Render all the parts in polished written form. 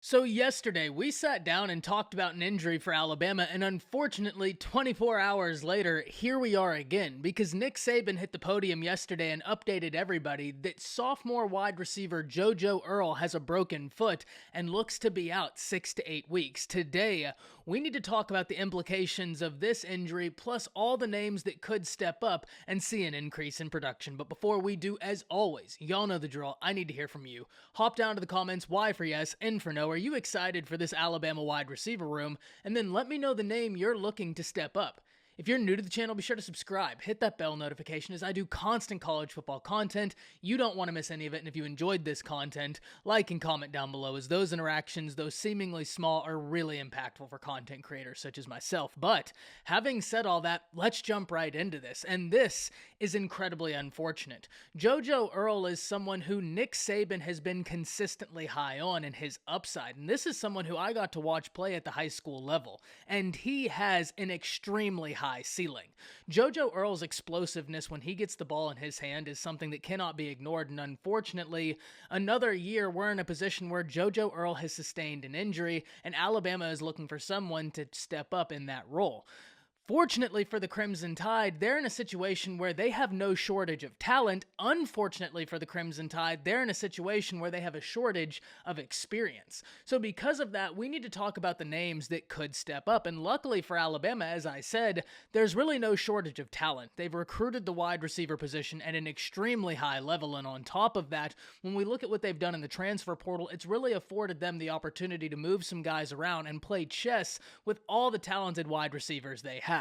So yesterday, we sat down and talked about an injury for Alabama, and unfortunately, 24 hours later, here we are again, because Nick Saban hit the podium yesterday and updated everybody that sophomore wide receiver JoJo Earle has a broken foot and looks to be out 6 to 8 weeks. Today, we need to talk about the implications of this injury, plus all the names that could step up and see an increase in production. But before we do, as always, y'all know the drill, I need to hear from you. Hop down to the comments, Y for yes, N for no. Are you excited for this Alabama wide receiver room? And then let me know the name you're looking to step up. If you're new to the channel, be sure to subscribe, hit that bell notification as I do constant college football content. You don't want to miss any of it, and if you enjoyed this content, like and comment down below, as those interactions, though seemingly small, are really impactful for content creators such as myself. But having said all that, let's jump right into this, and this is incredibly unfortunate. JoJo Earle is someone who Nick Saban has been consistently high on in his upside, and this is someone who I got to watch play at the high school level, and he has an extremely high ceiling. JoJo Earle's explosiveness when he gets the ball in his hand is something that cannot be ignored, and unfortunately, another year we're in a position where JoJo Earle has sustained an injury, and Alabama is looking for someone to step up in that role. Fortunately for the Crimson Tide, they're in a situation where they have no shortage of talent. Unfortunately for the Crimson Tide, they're in a situation where they have a shortage of experience. So because of that, we need to talk about the names that could step up. And luckily for Alabama, as I said, there's really no shortage of talent. They've recruited the wide receiver position at an extremely high level. And on top of that, when we look at what they've done in the transfer portal, it's really afforded them the opportunity to move some guys around and play chess with all the talented wide receivers they have.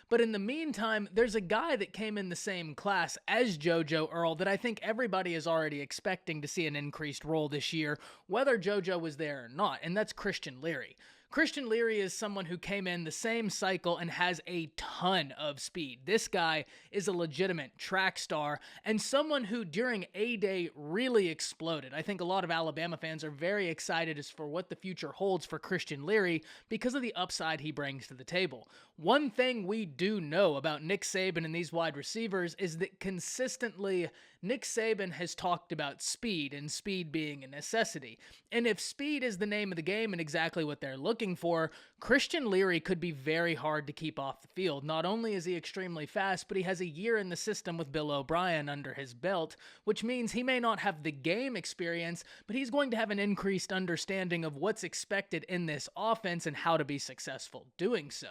But in the meantime, there's a guy that came in the same class as JoJo Earle that I think everybody is already expecting to see an increased role this year, whether JoJo was there or not, and that's Christian Leary. Christian Leary is someone who came in the same cycle and has a ton of speed. This guy is a legitimate track star and someone who during A-Day really exploded. I think a lot of Alabama fans are very excited as for what the future holds for Christian Leary because of the upside he brings to the table. One thing we do know about Nick Saban and these wide receivers is that consistently Nick Saban has talked about speed and speed being a necessity. And if speed is the name of the game and exactly what they're looking for, Christian Leary could be very hard to keep off the field. Not only is he extremely fast, but he has a year in the system with Bill O'Brien under his belt, which means he may not have the game experience, but he's going to have an increased understanding of what's expected in this offense and how to be successful doing so.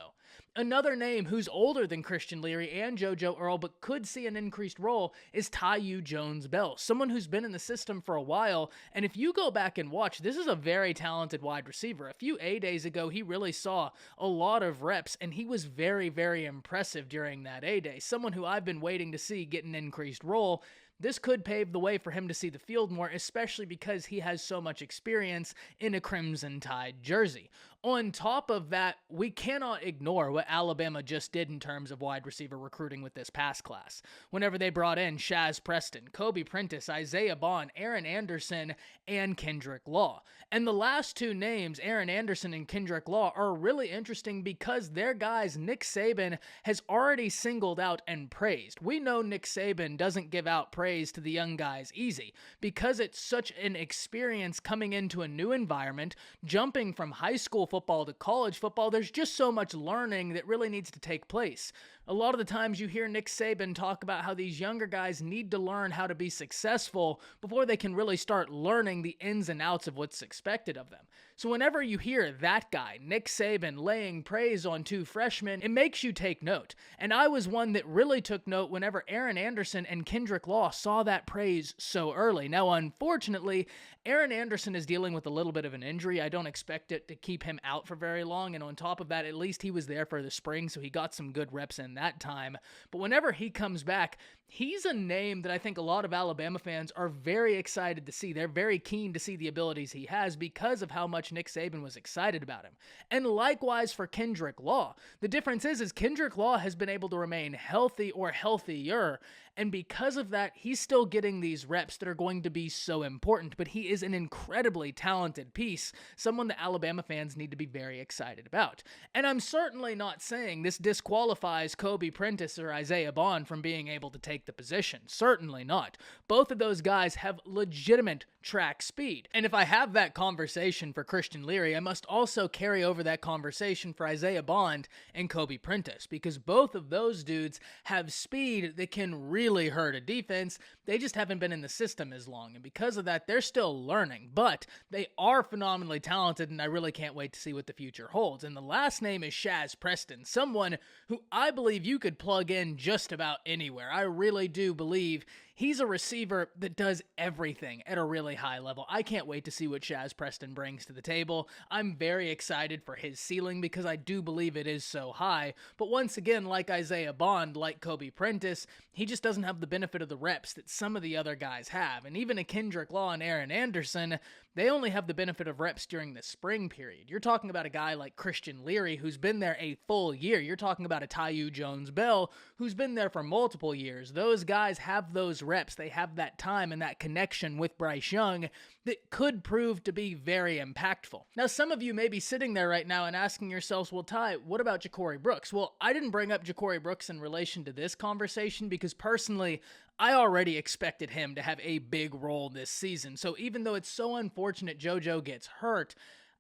Another name who's older than Christian Leary and JoJo Earle but could see an increased role is Taiyu Jones-Bell, someone who's been in the system for a while, and if you go back and watch, this is a very talented wide receiver. A few A-Days ago, he really saw a lot of reps, and he was very, very impressive during that A-Day. Someone who I've been waiting to see get an increased role. This could pave the way for him to see the field more, especially because he has so much experience in a Crimson Tide jersey. On top of that, we cannot ignore what Alabama just did in terms of wide receiver recruiting with this past class. Whenever they brought in Preston, Kobe Prentice, Isaiah Bond, Aaron Anderson, and Kendrick Law. And the last two names, Aaron Anderson and Kendrick Law, are really interesting because they're guys Nick Saban has already singled out and praised. We know Nick Saban doesn't give out praise to the young guys easy because it's such an experience coming into a new environment, jumping from high school football to college football. There's just so much learning that really needs to take place. A lot of the times you hear Nick Saban talk about how these younger guys need to learn how to be successful before they can really start learning the ins and outs of what's expected of them. So whenever you hear that guy, Nick Saban, laying praise on two freshmen, it makes you take note. And I was one that really took note whenever Aaron Anderson and Kendrick Law saw that praise so early. Now, unfortunately, Aaron Anderson is dealing with a little bit of an injury. I don't expect it to keep him out for very long, and on top of that, at least he was there for the spring, so he got some good reps in that time. But whenever he comes back, he's a name that I think a lot of Alabama fans are very excited to see. They're very keen to see the abilities he has because of how much Nick Saban was excited about him. And likewise for Kendrick Law. The difference is Kendrick Law has been able to remain healthy or healthier, and because of that, he's still getting these reps that are going to be so important, but he is an incredibly talented piece, someone that Alabama fans need to be very excited about. And I'm certainly not saying this disqualifies Kobe Prentice or Isaiah Bond from being able to take the position. Certainly not. Both of those guys have legitimate track speed. And if I have that conversation for Christian Leary, I must also carry over that conversation for Isaiah Bond and Kobe Prentice, because both of those dudes have speed that can really hurt a defense. They just haven't been in the system as long, and because of that, they're still learning, but they are phenomenally talented, and I really can't wait to see what the future holds. And the last name is Preston, someone who I believe you could plug in just about anywhere. I really do believe he's a receiver that does everything at a really high level. I can't wait to see what Preston brings to the table. I'm very excited for his ceiling because I do believe it is so high. But once again, like Isaiah Bond, like Kobe Prentice, he just doesn't have the benefit of the reps that some of the other guys have. And even a Kendrick Law and Aaron Anderson, they only have the benefit of reps during the spring period. You're talking about a guy like Christian Leary, who's been there a full year. You're talking about a Taiyu Jones-Bell, who's been there for multiple years. Those guys have those reps. They have that time and that connection with Bryce Young that could prove to be very impactful. Now, some of you may be sitting there right now and asking yourselves, well, Ty, what about Jacory Brooks? Well, I didn't bring up Jacory Brooks in relation to this conversation because personally, I already expected him to have a big role this season. So even though it's so unfortunate JoJo gets hurt,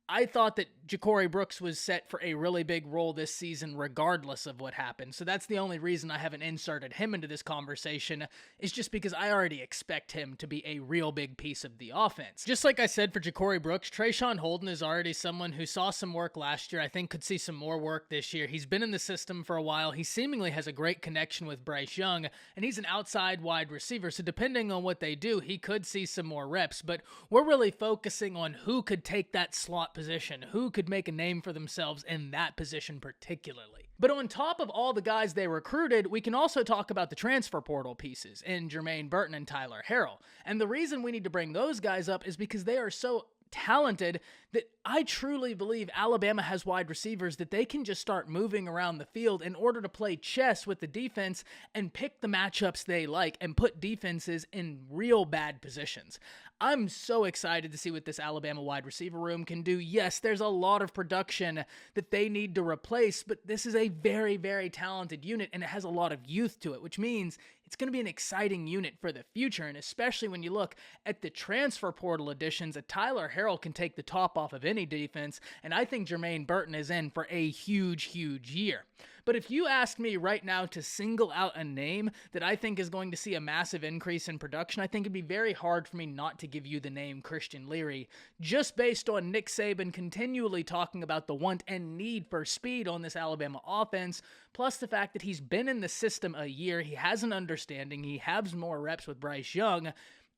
I thought that Jacory Brooks was set for a really big role this season regardless of what happened. So that's the only reason I haven't inserted him into this conversation, is just because I already expect him to be a real big piece of the offense. Just like I said for Jacory Brooks, Trayshawn Holden is already someone who saw some work last year. I think could see some more work this year. He's been in the system for a while. He seemingly has a great connection with Bryce Young, and he's an outside wide receiver. So depending on what they do, he could see some more reps. But we're really focusing on who could take that slot position, who could make a name for themselves in that position particularly. But on top of all the guys they recruited, we can also talk about the transfer portal pieces in Jermaine Burton and Tyler Harrell. And the reason we need to bring those guys up is because they are so talented that I truly believe Alabama has wide receivers that they can just start moving around the field in order to play chess with the defense and pick the matchups they like and put defenses in real bad positions. I'm so excited to see what this Alabama wide receiver room can do. Yes, there's a lot of production that they need to replace, but this is a very, very talented unit, and it has a lot of youth to it, which means it's going to be an exciting unit for the future, and especially when you look at the transfer portal additions, a Tyler Harrell can take the top off of any defense, and I think Jermaine Burton is in for a huge, huge year. But if you asked me right now to single out a name that I think is going to see a massive increase in production, I think it'd be very hard for me not to give you the name Christian Leary, just based on Nick Saban continually talking about the want and need for speed on this Alabama offense, plus the fact that he's been in the system a year, he has an understanding, he has more reps with Bryce Young,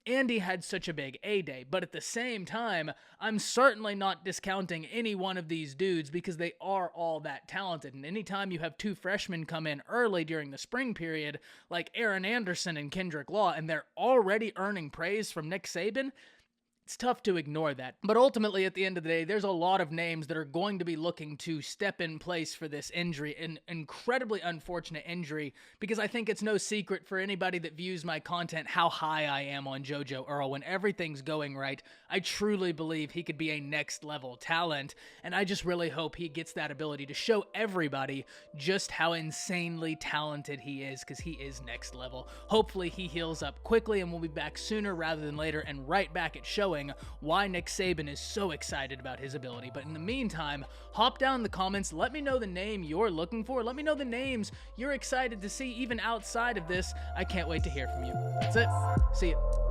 and he had such a big A-Day. But at the same time, I'm certainly not discounting any one of these dudes because they are all that talented. And anytime you have two freshmen come in early during the spring period, like Aaron Anderson and Kendrick Law, and they're already earning praise from Nick Saban, it's tough to ignore that. But ultimately, at the end of the day, there's a lot of names that are going to be looking to step in place for this injury, an incredibly unfortunate injury, because I think it's no secret for anybody that views my content how high I am on JoJo Earle. When everything's going right, I truly believe he could be a next level talent, and I just really hope he gets that ability to show everybody just how insanely talented he is, because he is next level. Hopefully he heals up quickly and we'll be back sooner rather than later and right back at showing why Nick Saban is so excited about his ability. But in the meantime, hop down in the comments, let me know the name you're looking for, let me know the names you're excited to see even outside of this. I can't wait to hear from you. That's it. See ya.